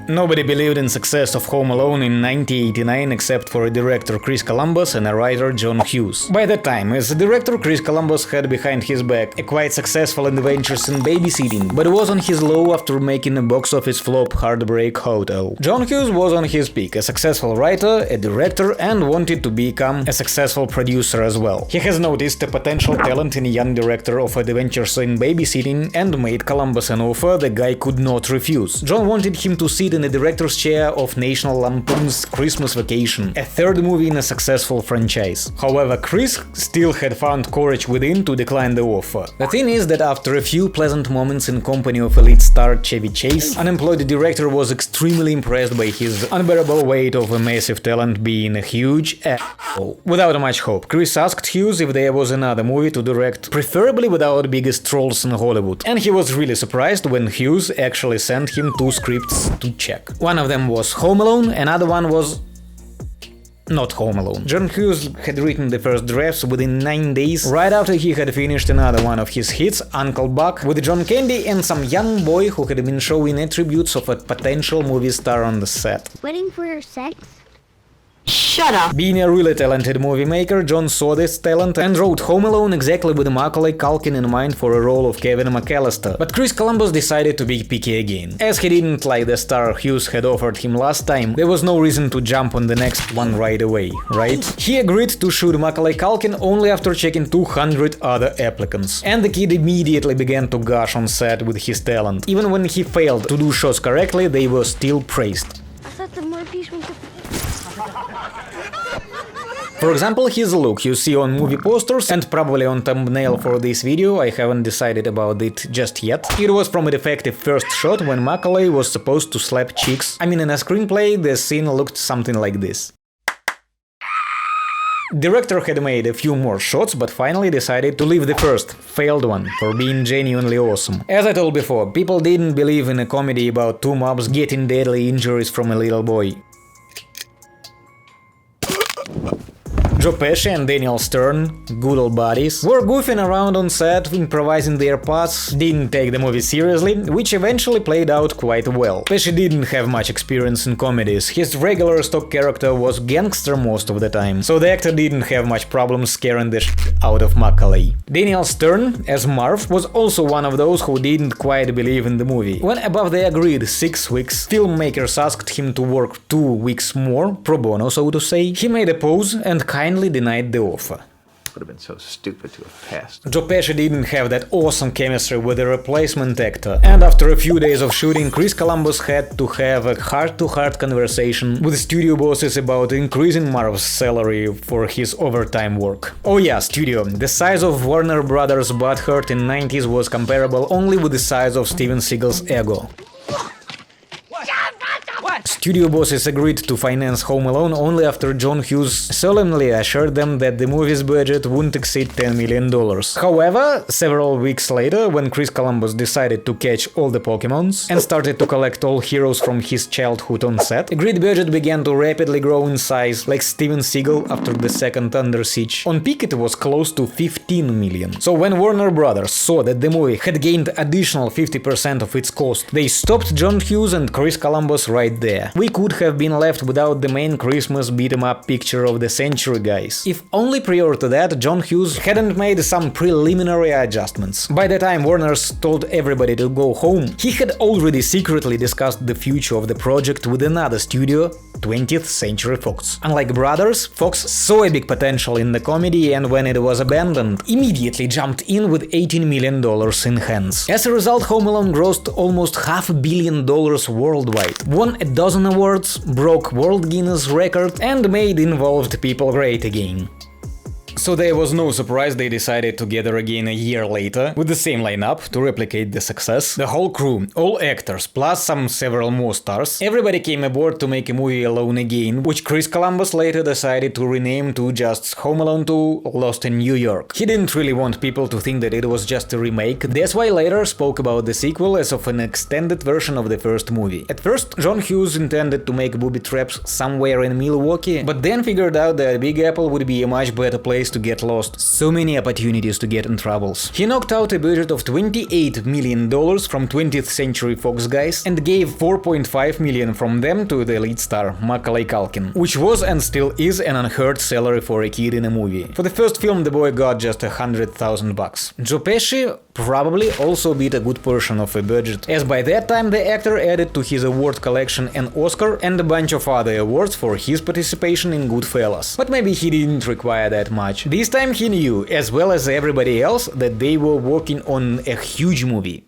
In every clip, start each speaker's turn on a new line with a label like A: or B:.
A: Nobody believed in success of Home Alone in 1989 except for a director Chris Columbus and a writer John Hughes. By that time, as a director, Chris Columbus had behind his back a quite successful adventures in babysitting, but was on his low after making a box office flop Heartbreak Hotel. John Hughes was on his peak, a successful writer, a director, and wanted to become a successful producer as well. He has noticed a potential talent in a young director of adventures in babysitting and made Columbus an offer the guy could not refuse. John wanted him to sit in the director's chair of National Lampoon's Christmas Vacation, a third movie in a successful franchise. However, Chris still had found courage within to decline the offer. The thing is that after a few pleasant moments in company of elite star Chevy Chase, unemployed director was extremely impressed by his unbearable weight of a massive talent being a huge asshole. Without much hope, Chris asked Hughes if there was another movie to direct, preferably without biggest trolls in Hollywood. And he was really surprised when Hughes actually sent him 2 scripts to check. One of them was Home Alone, another one was not Home Alone. John Hughes had written the first drafts within 9 days, right after he had finished another one of his hits, Uncle Buck, with John Candy and some young boy who had been showing attributes of a potential movie star on the set.
B: Waiting for your sex?
C: Shut up!
A: Being a really talented movie maker, John saw this talent and wrote Home Alone exactly with Macaulay Culkin in mind for a role of Kevin McAllister. But Chris Columbus decided to be picky again. As he didn't like the star Hughes had offered him last time, there was no reason to jump on the next one right away, right? He agreed to shoot Macaulay Culkin only after checking 200 other applicants. And the kid immediately began to gush on set with his talent. Even when he failed to do shots correctly, they were still praised.
B: I thought the more piece went to...
A: For example, his look you see on movie posters and probably on thumbnail for this video, I haven't decided about it just yet. It was from a defective first shot when Macaulay was supposed to slap cheeks. I mean, in a screenplay the scene looked something like this. Director had made a few more shots, but finally decided to leave the first, failed one, for being genuinely awesome. As I told before, people didn't believe in a comedy about 2 mobs getting deadly injuries from a little boy. Joe Pesci and Daniel Stern, good old buddies, were goofing around on set, improvising their parts, didn't take the movie seriously, which eventually played out quite well. Pesci didn't have much experience in comedies, his regular stock character was gangster most of the time, so the actor didn't have much problem scaring the shit out of Macaulay. Daniel Stern, as Marv, was also one of those who didn't quite believe in the movie. When above the agreed 6 weeks, filmmakers asked him to work 2 weeks more, pro bono so to say, he made a pose and kindly denied the offer.
D: Would have been so stupid to have passed.
A: Joe Pesci didn't have that awesome chemistry with the replacement actor, and after a few days of shooting, Chris Columbus had to have a heart-to-heart conversation with studio bosses about increasing Marv's salary for his overtime work. Oh yeah, studio. The size of Warner Brothers' butthurt in 90s was comparable only with the size of Steven Seagal's ego. Studio bosses agreed to finance Home Alone only after John Hughes solemnly assured them that the movie's budget wouldn't exceed $10 million. However, several weeks later, when Chris Columbus decided to catch all the Pokémons and started to collect all heroes from his childhood on set, agreed budget began to rapidly grow in size, like Steven Seagal after the second Under Siege. On peak it was close to 15 million. So when Warner Brothers saw that the movie had gained additional 50% of its cost, they stopped John Hughes and Chris Columbus right there. We could have been left without the main Christmas beat-em-up picture of the century, guys. If only prior to that John Hughes hadn't made some preliminary adjustments. By the time Warner's told everybody to go home, he had already secretly discussed the future of the project with another studio, 20th Century Fox. Unlike Brothers, Fox saw a big potential in the comedy and when it was abandoned, immediately jumped in with $18 million in hands. As a result, Home Alone grossed almost $500 million worldwide, won a dozen awards, broke World Guinness Record and made involved people great again. So there was no surprise they decided to gather again a year later, with the same lineup, to replicate the success. The whole crew, all actors, plus several more stars, everybody came aboard to make a movie Alone again, which Chris Columbus later decided to rename to just Home Alone 2 Lost in New York. He didn't really want people to think that it was just a remake, that's why later spoke about the sequel as of an extended version of the first movie. At first, John Hughes intended to make booby traps somewhere in Milwaukee, but then figured out that Big Apple would be a much better place place to get lost, so many opportunities to get in troubles. He knocked out a budget of $28 million from 20th Century Fox guys and gave $4.5 million from them to the lead star, Macaulay Culkin, which was and still is an unheard salary for a kid in a movie. For the first film, the boy got just $100,000. Joe Pesci probably also beat a good portion of a budget, as by that time the actor added to his award collection an Oscar and a bunch of other awards for his participation in Goodfellas. But maybe he didn't require that much. This time he knew, as well as everybody else, that they were working on a huge movie.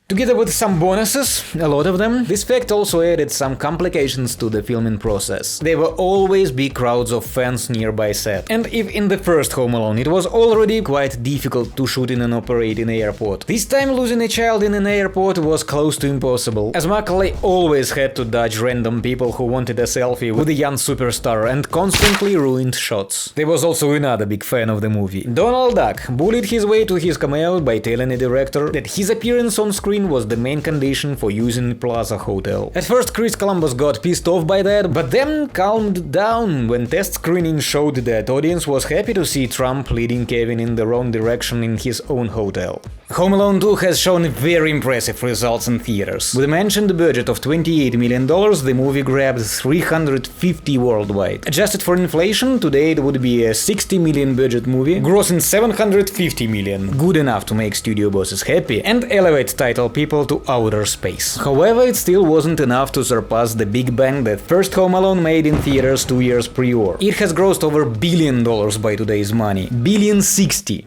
A: Together with some bonuses, a lot of them, this fact also added some complications to the filming process. There were always big crowds of fans nearby set. And if in the first Home Alone it was already quite difficult to shoot in and operate in an airport, this time losing a child in an airport was close to impossible, as Macaulay always had to dodge random people who wanted a selfie with a young superstar and constantly ruined shots. There was also another big fan of the movie. Donald Duck bullied his way to his cameo by telling the director that his appearance on screen was the main condition for using Plaza Hotel. At first Chris Columbus got pissed off by that, but then calmed down when test screening showed that audience was happy to see Trump leading Kevin in the wrong direction in his own hotel. Home Alone 2 has shown very impressive results in theaters. With a mentioned budget of $28 million, the movie grabbed $350 worldwide. Adjusted for inflation, today it would be a $60 million budget movie, grossing $750 million, good enough to make studio bosses happy and elevate title people to outer space. However, it still wasn't enough to surpass the big bang that first Home Alone made in theaters 2 years prior. It has grossed over $1 billion by today's money. $1,060,000,000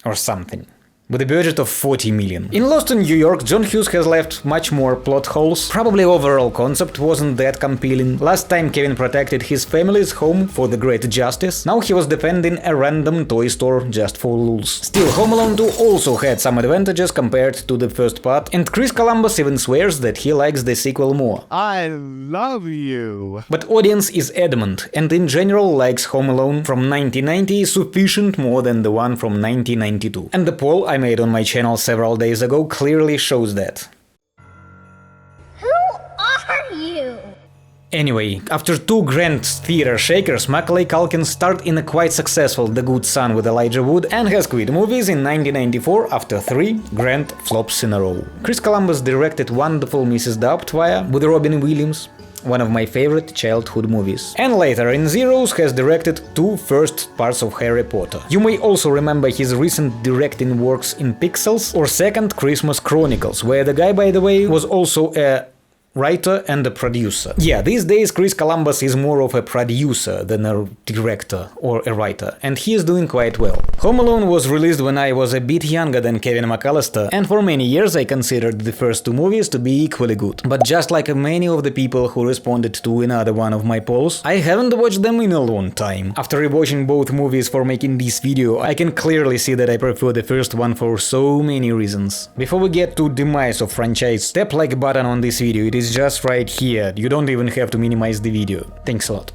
A: or something, with a budget of $40 million. In Lost in New York, John Hughes has left much more plot holes. Probably overall concept wasn't that compelling. Last time Kevin protected his family's home for the great justice, now he was defending a random toy store just for lulz. Still, Home Alone 2 also had some advantages compared to the first part, and Chris Columbus even swears that he likes the sequel more.
E: I love you.
A: But audience is adamant, and in general likes Home Alone from 1990 sufficient more than the one from 1992. And the poll I made on my channel several days ago clearly shows that.
B: Who are you?
A: Anyway, after 2 grand theater shakers, Macaulay Culkin starred in a quite successful The Good Son with Elijah Wood and has quit movies in 1994 after 3 grand flops in a row. Chris Columbus directed wonderful Mrs. Doubtfire with Robin Williams, one of my favorite childhood movies. And later in Zeros has directed 2 first parts of Harry Potter. You may also remember his recent directing works in Pixels or Second Christmas Chronicles, where the guy, by the way, was also a writer and a producer. Yeah, these days Chris Columbus is more of a producer than a director or a writer, and he is doing quite well. Home Alone was released when I was a bit younger than Kevin McAllister, and for many years I considered the first 2 movies to be equally good. But just like many of the people who responded to another one of my polls, I haven't watched them in a long time. After rewatching both movies for making this video, I can clearly see that I prefer the first one for so many reasons. Before we get to Demise of franchise, tap like button on this video, it is just right here, you don't even have to minimize the video. Thanks a lot.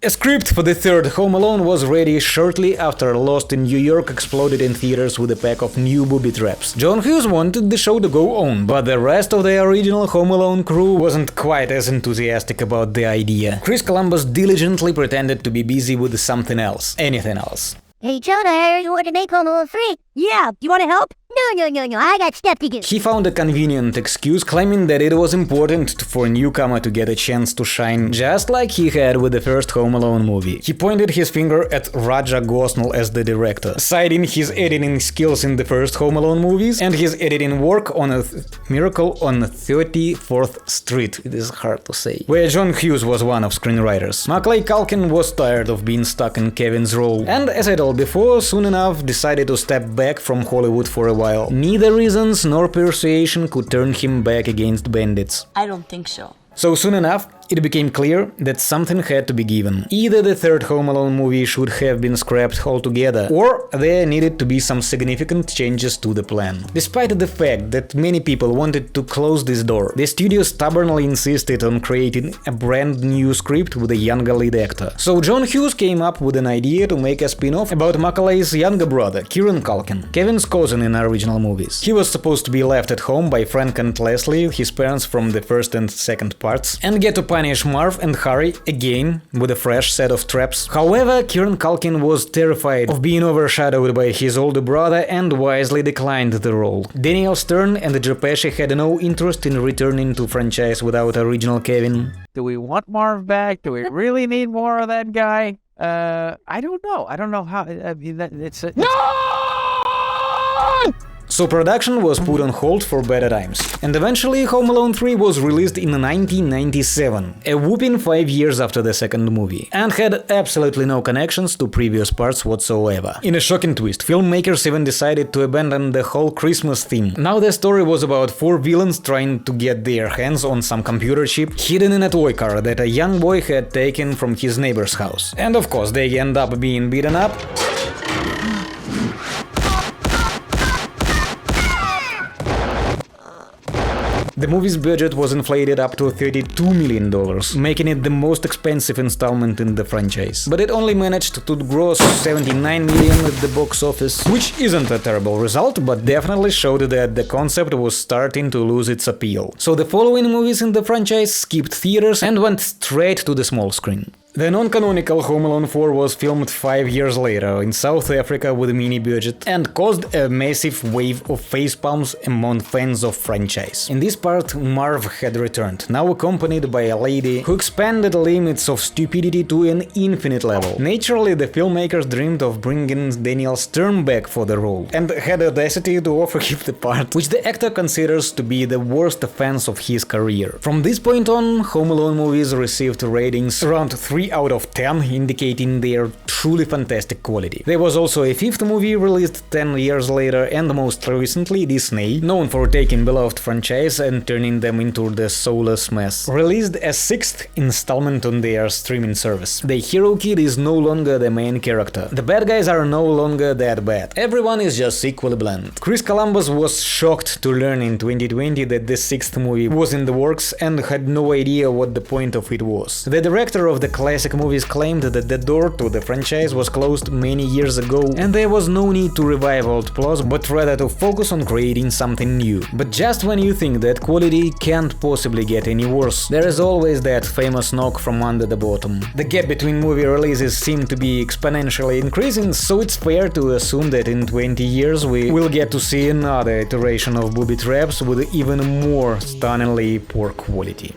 A: A script for the third Home Alone was ready shortly after Lost in New York exploded in theaters with a pack of new booby traps. John Hughes wanted the show to go on, but the rest of the original Home Alone crew wasn't quite as enthusiastic about the idea. Chris Columbus diligently pretended to be busy with something else, anything else.
B: Hey, Jonah, I heard you want to make Home Alone 3.
C: Yeah, you want to help?
B: No, I got stuff to do.
A: He found a convenient excuse, claiming that it was important for a newcomer to get a chance to shine, just like he had with the first Home Alone movie. He pointed his finger at Raja Gosnell as the director, citing his editing skills in the first Home Alone movies and his editing work on a Miracle on 34th Street, it is hard to say, where John Hughes was one of screenwriters. Macaulay Culkin was tired of being stuck in Kevin's role, and as I told before, soon enough decided to step back from Hollywood for a while. Neither reasons nor persuasion could turn him back against bandits.
C: I don't think so.
A: So soon enough, it became clear that something had to be given. Either the third Home Alone movie should have been scrapped altogether, or there needed to be some significant changes to the plan. Despite the fact that many people wanted to close this door, the studio stubbornly insisted on creating a brand new script with a younger lead actor. So John Hughes came up with an idea to make a spin-off about Macaulay's younger brother, Kieran Culkin, Kevin's cousin in original movies. He was supposed to be left at home by Frank and Leslie, his parents from the first and second parts, and get to punish Marv and Harry again with a fresh set of traps. However, Kieran Culkin was terrified of being overshadowed by his older brother and wisely declined the role. Daniel Stern and Joe Pesci had no interest in returning to franchise without original Kevin.
F: Do we want Marv back? Do we really need more of that guy? I don't know. I don't know how. I mean, it's a...
A: So production was put on hold for better times. And eventually Home Alone 3 was released in 1997, a whopping 5 years after the second movie, and had absolutely no connections to previous parts whatsoever. In a shocking twist, filmmakers even decided to abandon the whole Christmas theme. Now the story was about 4 villains trying to get their hands on some computer chip hidden in a toy car that a young boy had taken from his neighbor's house. And of course they end up being beaten up. The movie's budget was inflated up to $32 million, making it the most expensive installment in the franchise. But it only managed to gross $79 million at the box office, which isn't a terrible result, but definitely showed that the concept was starting to lose its appeal. So the following movies in the franchise skipped theaters and went straight to the small screen. The non-canonical Home Alone 4 was filmed 5 years later in South Africa with a mini budget and caused a massive wave of facepalms among fans of franchise. In this part, Marv had returned, now accompanied by a lady who expanded the limits of stupidity to an infinite level. Naturally, the filmmakers dreamed of bringing Daniel Stern back for the role, and had audacity to offer him the part, which the actor considers to be the worst offense of his career. From this point on, Home Alone movies received ratings around 3 out of 10, indicating their truly fantastic quality. There was also a 5th movie released 10 years later, and most recently Disney, known for taking beloved franchise and turning them into the soulless mess, released a 6th installment on their streaming service. The hero kid is no longer the main character. The bad guys are no longer that bad. Everyone is just equally bland. Chris Columbus was shocked to learn in 2020 that the 6th movie was in the works and had no idea what the point of it was. The director of the classic movies claimed that the door to the franchise was closed many years ago and there was no need to revive old plots, but rather to focus on creating something new. But just when you think that quality can't possibly get any worse, there is always that famous knock from under the bottom. The gap between movie releases seemed to be exponentially increasing, so it's fair to assume that in 20 years we will get to see another iteration of booby traps with even more stunningly poor quality.